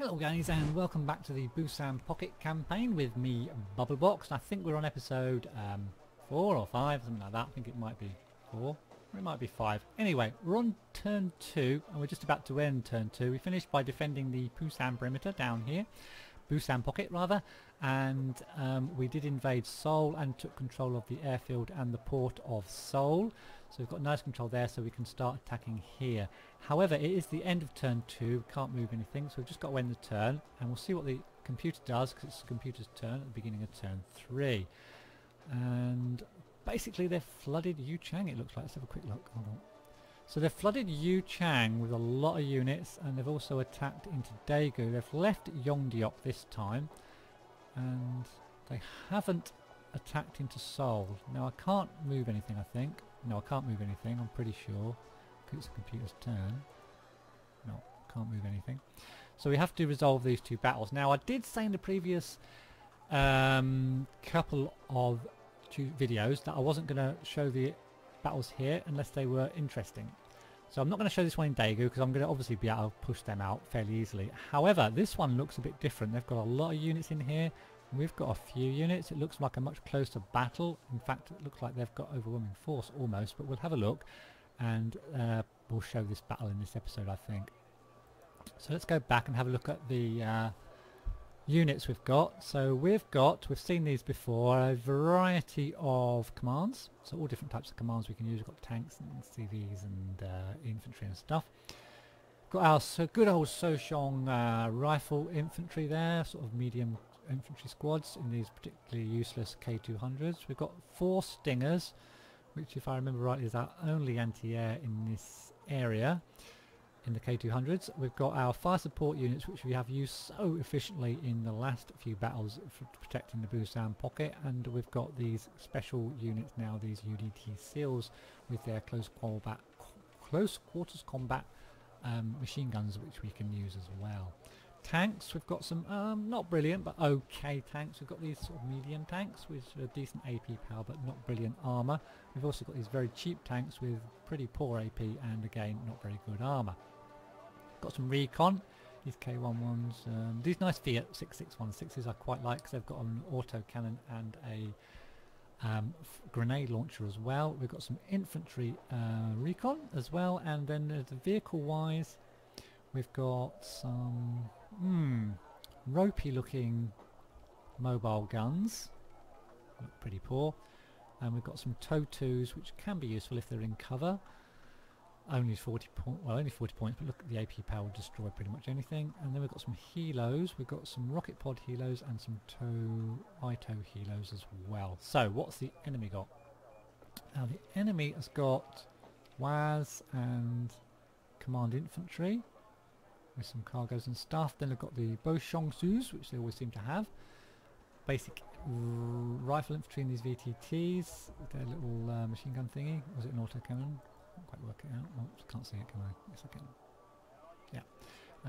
Hello guys and welcome back to the Busan Pocket campaign with me, Bubblebox. I think we're on episode 4 or 5, something like that. I think it might be 4 or it might be 5. Anyway, we're on turn 2 and we're just about to end turn 2. We finished by defending the Busan perimeter down here. Busan Pocket rather, and we did invade Seoul and took control of the airfield and the port of Seoul, so we've got nice control there, so we can start attacking here. However, it is the end of turn 2, we can't move anything, so we've just got to end the turn and we'll see what the computer does, because it's the computer's turn at the beginning of turn 3. And basically they've flooded Yuchang, it looks like. Let's have a quick look. Hold on. So they've flooded Yuchang with a lot of units, and they've also attacked into Daegu. They've left Yongdeok this time, and they haven't attacked into Seoul. Now I can't move anything, I think. No, I can't move anything, I'm pretty sure, because it's the computer's turn. No, can't move anything. So we have to resolve these two battles. Now I did say in the previous couple of videos that I wasn't going to show the battles here unless they were interesting. So I'm not going to show this one in Daegu because I'm going to obviously be able to push them out fairly easily. However, this one looks a bit different. They've got a lot of units in here. We've got a few units. It looks like a much closer battle. In fact, it looks like they've got overwhelming force almost, but we'll have a look and we'll show this battle in this episode, I think. So let's go back and have a look at the units we've got. So we've seen these before, a variety of commands, so all different types of commands we can use. We've got tanks and CVs and infantry and stuff. Got our good old Sochong rifle infantry there, sort of medium infantry squads in these particularly useless K200s. We've got 4 Stingers, which if I remember right is our only anti-air in this area. In the K200s, we've got our fire support units, which we have used so efficiently in the last few battles for protecting the Busan Pocket, and we've got these special units now, these UDT SEALs with their close quarters combat machine guns, which we can use as well. Tanks, we've got some not brilliant but okay tanks. We've got these sort of medium tanks with decent AP power but not brilliant armour. We've also got these very cheap tanks with pretty poor AP and again not very good armour. Got some recon, these K11s, these nice Fiat 6616s I quite like because they've got an auto cannon and a grenade launcher as well. We've got some infantry recon as well, and then the vehicle wise we've got some ropey looking mobile guns, look pretty poor, and we've got some TOW2s which can be useful if they're in cover. Only 40 points, but look at the AP power will destroy pretty much anything. And then we've got some helos, we've got some rocket pod helos and some ITO helos as well. So what's the enemy got? Now the enemy has got WAS and command infantry with some cargoes and stuff. Then they've got the Boshongsus, which they always seem to have. Basic rifle infantry in these VTTs with their little machine gun thingy. Was it an autocannon? Can't quite work it out. Oh, can't see it, can I? Yes, I can.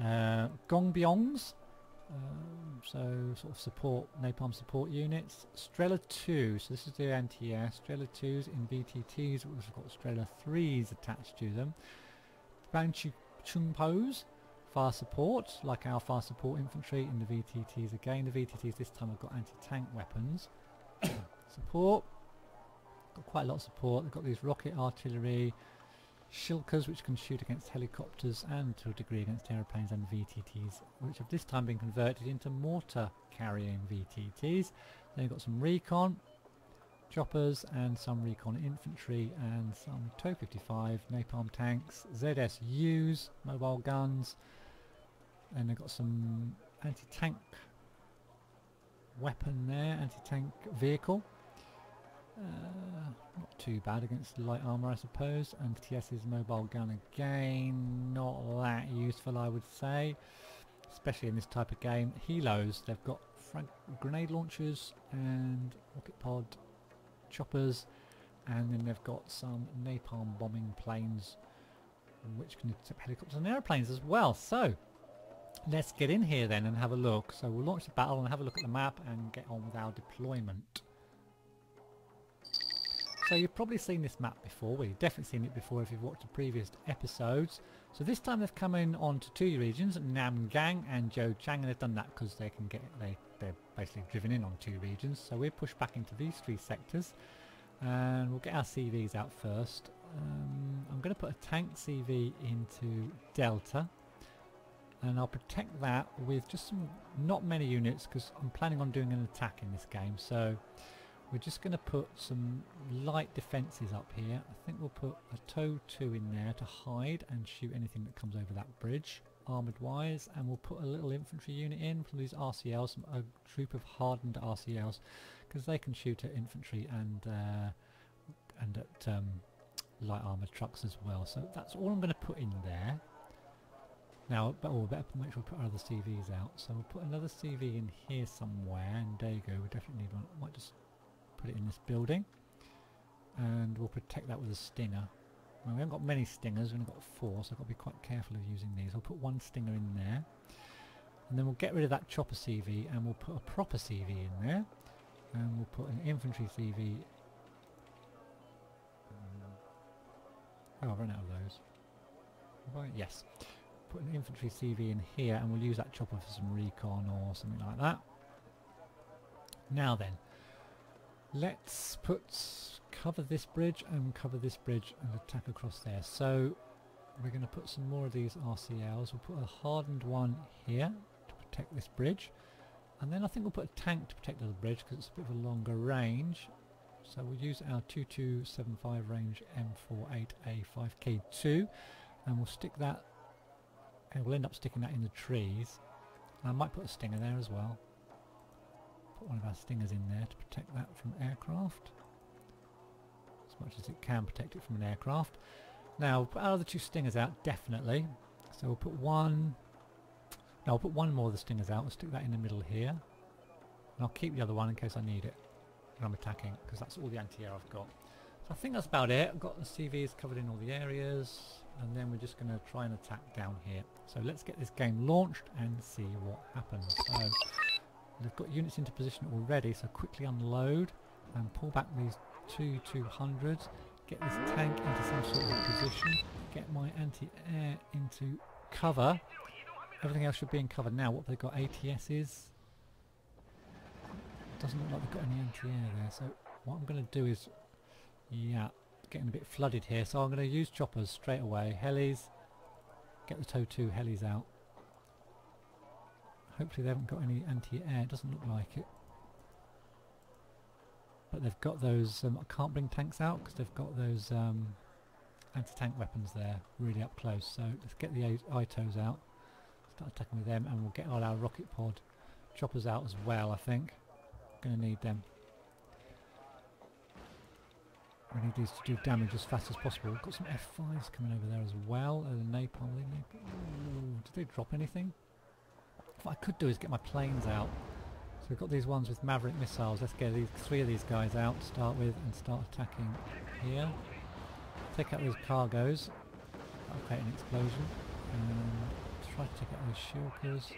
Yeah. Gongbyongs. So sort of support, napalm support units. Strela 2. So this is the anti-air. Strela 2s in VTTs. We've got Strela 3s attached to them. Banchu Chungpos. Fire support, like our fire support infantry in the VTTs again. The VTTs this time have got anti-tank weapons. Support. Got quite a lot of support. They've got these rocket artillery, Shilkas which can shoot against helicopters and to a degree against aeroplanes, and VTTs which have this time been converted into mortar carrying VTTs. Then you've got some recon, choppers and some recon infantry and some TOW-55 napalm tanks, ZSUs, mobile guns, and they've got some anti-tank weapon there, anti-tank vehicle. Not too bad against light armour I suppose, and TS's mobile gun again, not that useful I would say, especially in this type of game. Helos, they've got grenade launchers and rocket pod choppers, and then they've got some napalm bombing planes which can intercept helicopters and airplanes as well. So let's get in here then and have a look. So we'll launch the battle and have a look at the map and get on with our deployment. So you've probably seen this map before. Well, you've definitely seen it before if you've watched the previous episodes. So this time they've come in onto two regions, Namgang and Zhouchang, and they've done that because they can get they're basically driven in on two regions. So we're pushed back into these three sectors, and we'll get our CVs out first. I'm going to put a tank CV into Delta, and I'll protect that with just some not many units because I'm planning on doing an attack in this game. So we're just going to put some light defences up here. I think we'll put a tow 2 in there to hide and shoot anything that comes over that bridge, armoured wise, and we'll put a little infantry unit in from these RCLs, a troop of hardened RCLs, because they can shoot at infantry and at light armoured trucks as well. So that's all I'm going to put in there. Now, but we'll better make sure we put our other CVs out. So we'll put another CV in here somewhere, and there you go, we definitely need one. Might just put it in this building, and we'll protect that with a stinger. Well, we haven't got many stingers, we've only got 4, so I've got to be quite careful of using these. I'll put one stinger in there, and then we'll get rid of that chopper CV, and we'll put a proper CV in there, and we'll put an infantry CV. Oh, I've run out of those. Right, yes. Put an infantry CV in here, and we'll use that chopper for some recon or something like that. Now then, let's cover this bridge and cover this bridge and attack across there. So we're going to put some more of these RCLs. We'll put a hardened one here to protect this bridge, and then I think we'll put a tank to protect the bridge because it's a bit of a longer range. So we'll use our 2275 range M48A5K2, and we'll stick that, and we'll end up sticking that in the trees. And I might put a stinger there as well. Put one of our stingers in there to protect that from aircraft, as much as it can protect it from an aircraft. Now we'll put our other 2 stingers out, definitely. So we'll put one, no, I'll put one more of the stingers out. We'll stick that in the middle here, and I'll keep the other one in case I need it when I'm attacking, because that's all the anti-air I've got. So I think that's about it. I've got the CVs covered in all the areas, and then we're just going to try and attack down here. So let's get this game launched and see what happens. So they've got units into position already, so quickly unload and pull back these 200s, get this tank into some sort of position, get my anti-air into cover. Everything else should be in cover now. What have they got? ATSs? Doesn't look like they've got any anti-air there, so what I'm going to do is, yeah, getting a bit flooded here, so I'm going to use choppers straight away. Helis, get the tow 2 helis out. Hopefully they haven't got any anti-air, it doesn't look like it. But they've got those, I can't bring tanks out because they've got those anti-tank weapons there, really up close. So let's get the ITOs out, start attacking with them, and we'll get all our rocket pod choppers out as well, I think. Going to need them. We need these to do damage as fast as possible. We've got some F5s coming over there as well. The napalm. Ooh, did they drop anything? What I could do is get my planes out. So we've got these ones with Maverick missiles. Let's get these 3 of these guys out to start with and start attacking here. Take out those cargoes. That'll create an explosion. And try to take out those shulkers.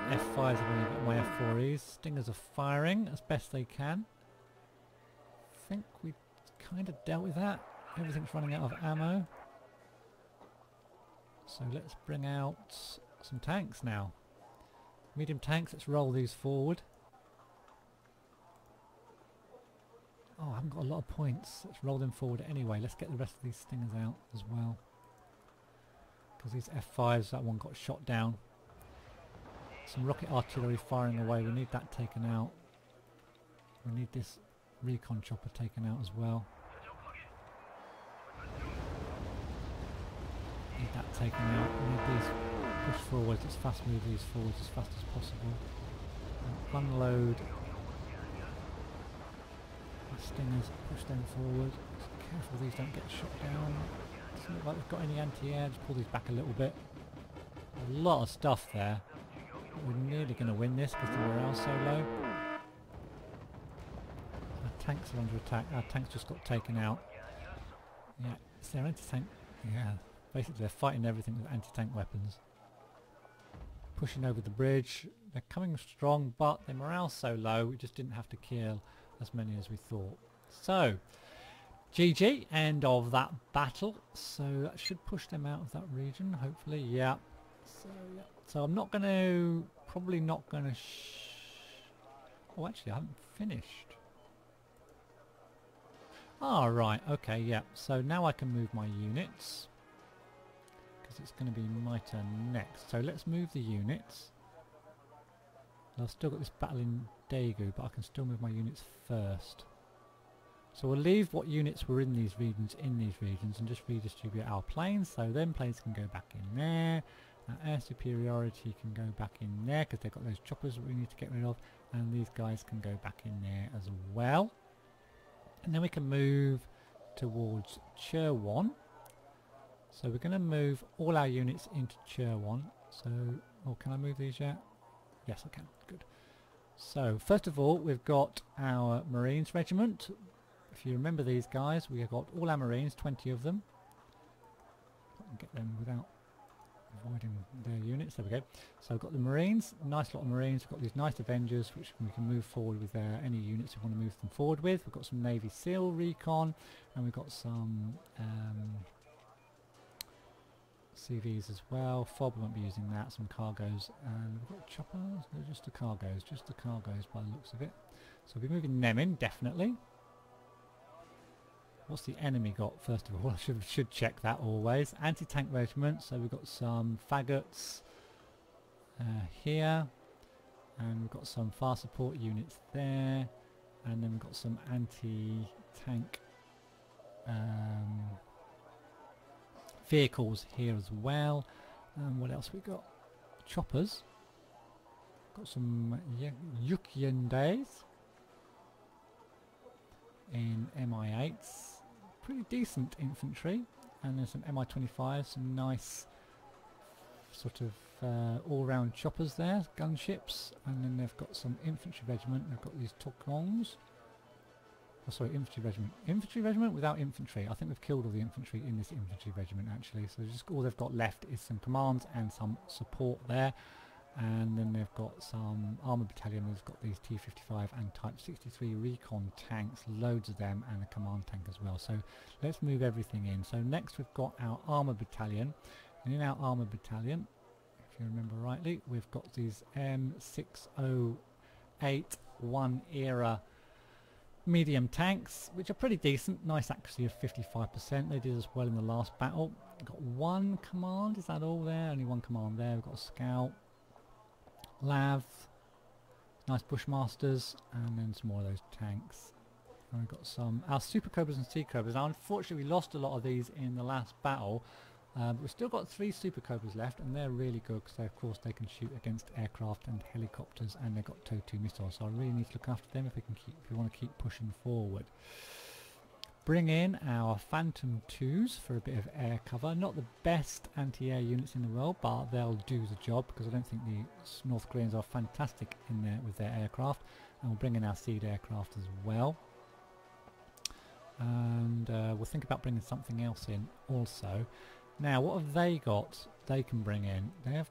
F5s are going to get my F4Es. Stingers are firing as best they can. I think we kind of dealt with that. Everything's running out of ammo. So let's bring out some tanks now. Medium tanks, let's roll these forward. Oh, I haven't got a lot of points. Let's roll them forward anyway. Let's get the rest of these stingers out as well. Because these F5s, that one got shot down. Some rocket artillery firing away, we need that taken out. We need this recon chopper taken out as well. Need that taken out. We need these pushed forwards, let's fast move these forwards as fast as possible. And unload the stingers, push them forward. Just careful these don't get shot down. Doesn't look like they've got any anti-air, just pull these back a little bit. A lot of stuff there. We're nearly going to win this because the morale's so low. Our tanks are under attack. Our tanks just got taken out. Yeah, it's their anti-tank. Yeah, basically they're fighting everything with anti-tank weapons. pushing over the bridge. They're coming strong, but their morale's so low we just didn't have to kill as many as we thought. So GG, end of that battle. So that should push them out of that region, hopefully. Yeah. So I'm not going to, probably not going to. Oh, actually, I haven't finished. Ah, right. Okay, yeah. So now I can move my units, because it's going to be my turn next. So let's move the units. I've still got this battle in Daegu, but I can still move my units first. So we'll leave what units were in these regions and just redistribute our planes. So then planes can go back in there. Air superiority can go back in there because they've got those choppers that we need to get rid of. And these guys can go back in there as well. And then we can move towards Cheorwon. So we're going to move all our units into Cheorwon. So, oh, can I move these yet? Yes, I can. Good. So first of all, we've got our Marines regiment. If you remember these guys, we have got all our Marines, 20 of them. I can get them without avoiding their units. There we go. So we've got the Marines, nice lot of Marines. We've got these nice Avengers, which we can move forward with any units we want to move them forward with. We've got some Navy SEAL recon, and we've got some CVs as well. FOB won't be using that. Some cargoes, and we've got choppers. No, just the cargoes by the looks of it. So we'll be moving them in, definitely. What's the enemy got, first of all? I should check that always. Anti-tank regiment, so we've got some faggots here, and we've got some fire support units there, and then we've got some anti-tank vehicles here as well. And what else we got? Choppers. Got some Yukyundays in MI8s. Pretty decent infantry, and there's some MI25s, some nice sort of all-round choppers there, gunships, and then they've got some infantry regiment. They've got these Tokongs. Oh, sorry, infantry regiment without infantry. I think we've killed all the infantry in this infantry regiment actually, so just all they've got left is some commands and some support there. And then they've got some armour battalion. They've got these T-55 and Type 63 recon tanks, loads of them, and a command tank as well. So let's move everything in. So next we've got our armour battalion, and in our armour battalion, if you remember rightly, we've got these M608 1 era medium tanks, which are pretty decent. Nice accuracy of 55%. They did as well in the last battle. We've got one command. Is that all there? Only one command there. We've got a scout. Lav, nice Bushmasters, and then some more of those tanks. And we've got some our Super Cobras and Sea Cobras. Now unfortunately we lost a lot of these in the last battle, but we've still got 3 Super Cobras left, and they're really good because of course they can shoot against aircraft and helicopters, and they've got TOW2 missiles, so I really need to look after them if we want to keep pushing forward. Bring in our Phantom 2s for a bit of air cover. Not the best anti-air units in the world, but they'll do the job because I don't think the North Koreans are fantastic in there with their aircraft. And we'll bring in our SEAD aircraft as well. And we'll think about bringing something else in also. Now, what have they got they can bring in? They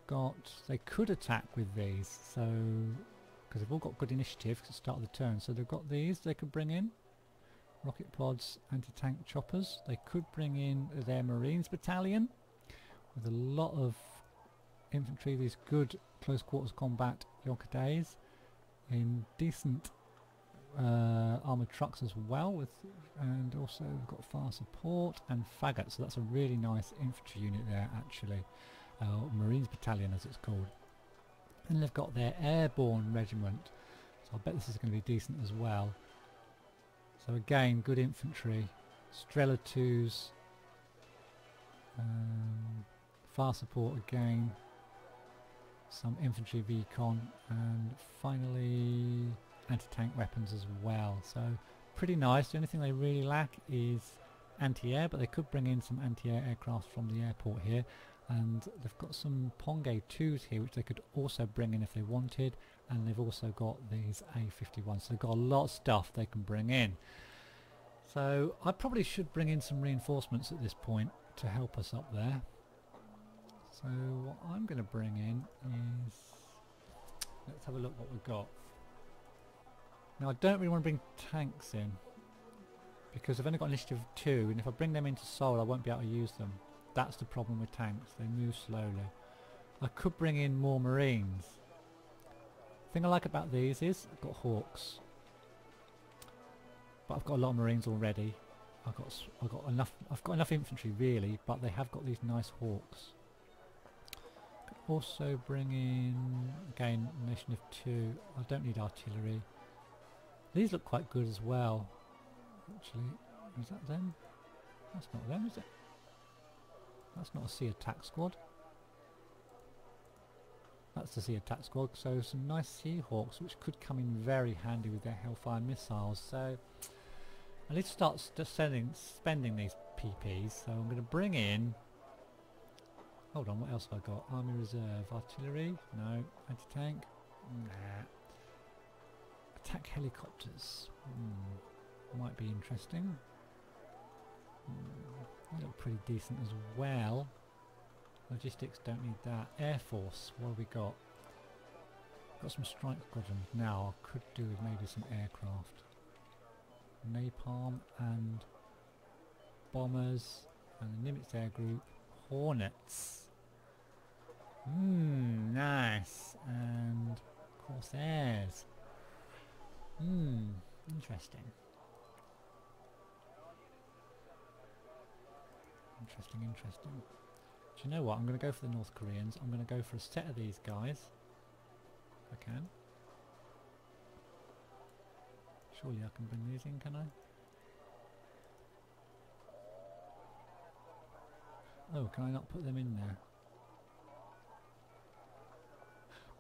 could attack with these, so because they've all got good initiative at the start of the turn. So they've got these they could bring in. Rocket pods, anti-tank choppers. They could bring in their Marines battalion with a lot of infantry, these good close quarters combat Yonkadays in decent armoured trucks as well, and also we've got fire support and faggots, so that's a really nice infantry unit there actually, Marines battalion as it's called. And they've got their airborne regiment, so I bet this is going to be decent as well. So again, good infantry, Strela 2s, fire support again, some infantry recon, and finally anti-tank weapons as well. So pretty nice. The only thing they really lack is anti-air, but they could bring in some anti-air aircraft from the airport here. And they've got some Pongay 2s here, which they could also bring in if they wanted. And they've also got these A51s, so they've got a lot of stuff they can bring in. So I probably should bring in some reinforcements at this point to help us up there. So what I'm going to bring in is, let's have a look what we've got. Now I don't really want to bring tanks in because I've only got initiative 2, and if I bring them into Seoul I won't be able to use them. That's the problem with tanks, they move slowly. I could bring in more Marines. The thing I like about these is I've got Hawks, but I've got a lot of Marines already. I've got enough infantry really, but they have got these nice Hawks. Could also bring in again nation of 2. I don't need artillery. These look quite good as well. Actually, is that them? That's not them, is it? That's not a sea attack squad. That's the sea attack squad. So some nice Sea Hawks, which could come in very handy with their Hellfire missiles. So I need to start spending these PPs. So I'm going to bring in. Hold on, what else have I got? Army Reserve, artillery, no. Anti-tank, nah. Attack helicopters, might be interesting. They look pretty decent as well. Logistics, don't need that. Air Force, what have we got? Got some strike squadrons now. I could do with maybe some aircraft. Napalm and bombers and the Nimitz Air Group. Hornets. Nice. And Corsairs. Interesting. Interesting. Do you know what? I'm going to go for the North Koreans. I'm going to go for a set of these guys. If I can. Surely I can bring these in, can I? Oh, can I not put them in there?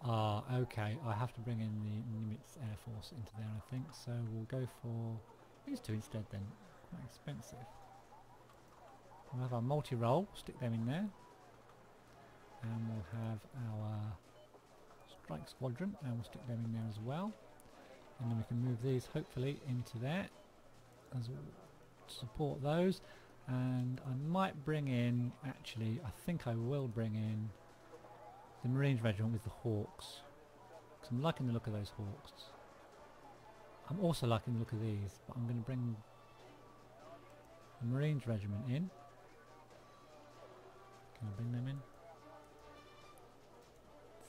Ah, okay. I have to bring in the Nimitz Air Force into there, I think. So we'll go for these two instead then. Quite expensive. We'll have our multi-role, stick them in there. And we'll have our strike squadron, and we'll stick them in there as well. And then we can move these hopefully into there as well, to support those. And I might bring in, actually I think I will bring in the Marines Regiment with the Hawks, because I'm liking the look of those Hawks. I'm also liking the look of these, but I'm going to bring the Marines Regiment in. Can I bring them in?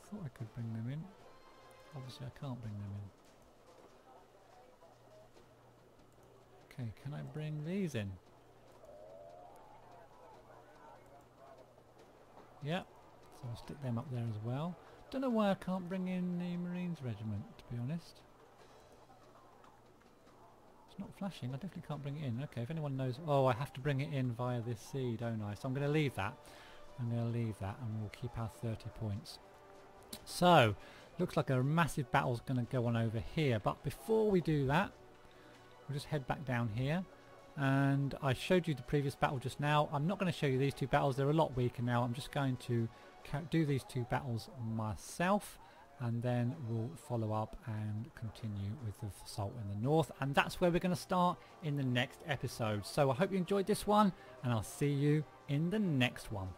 Thought I could bring them in. Obviously I can't bring them in. Okay, can I bring these in? Yep, so I'll stick them up there as well. Don't know why I can't bring in the Marines Regiment, to be honest. It's not flashing, I definitely can't bring it in. Okay, if anyone knows... Oh, I have to bring it in via this sea, don't I? So I'm going to leave that. I'm going to leave that and we'll keep our 30 points. So, looks like a massive battle's going to go on over here. But before we do that, we'll just head back down here. And I showed you the previous battle just now. I'm not going to show you these two battles, they're a lot weaker now. I'm just going to do these two battles myself, and then we'll follow up and continue with the assault in the north, and that's where we're going to start in the next episode. So I hope you enjoyed this one, and I'll see you in the next one.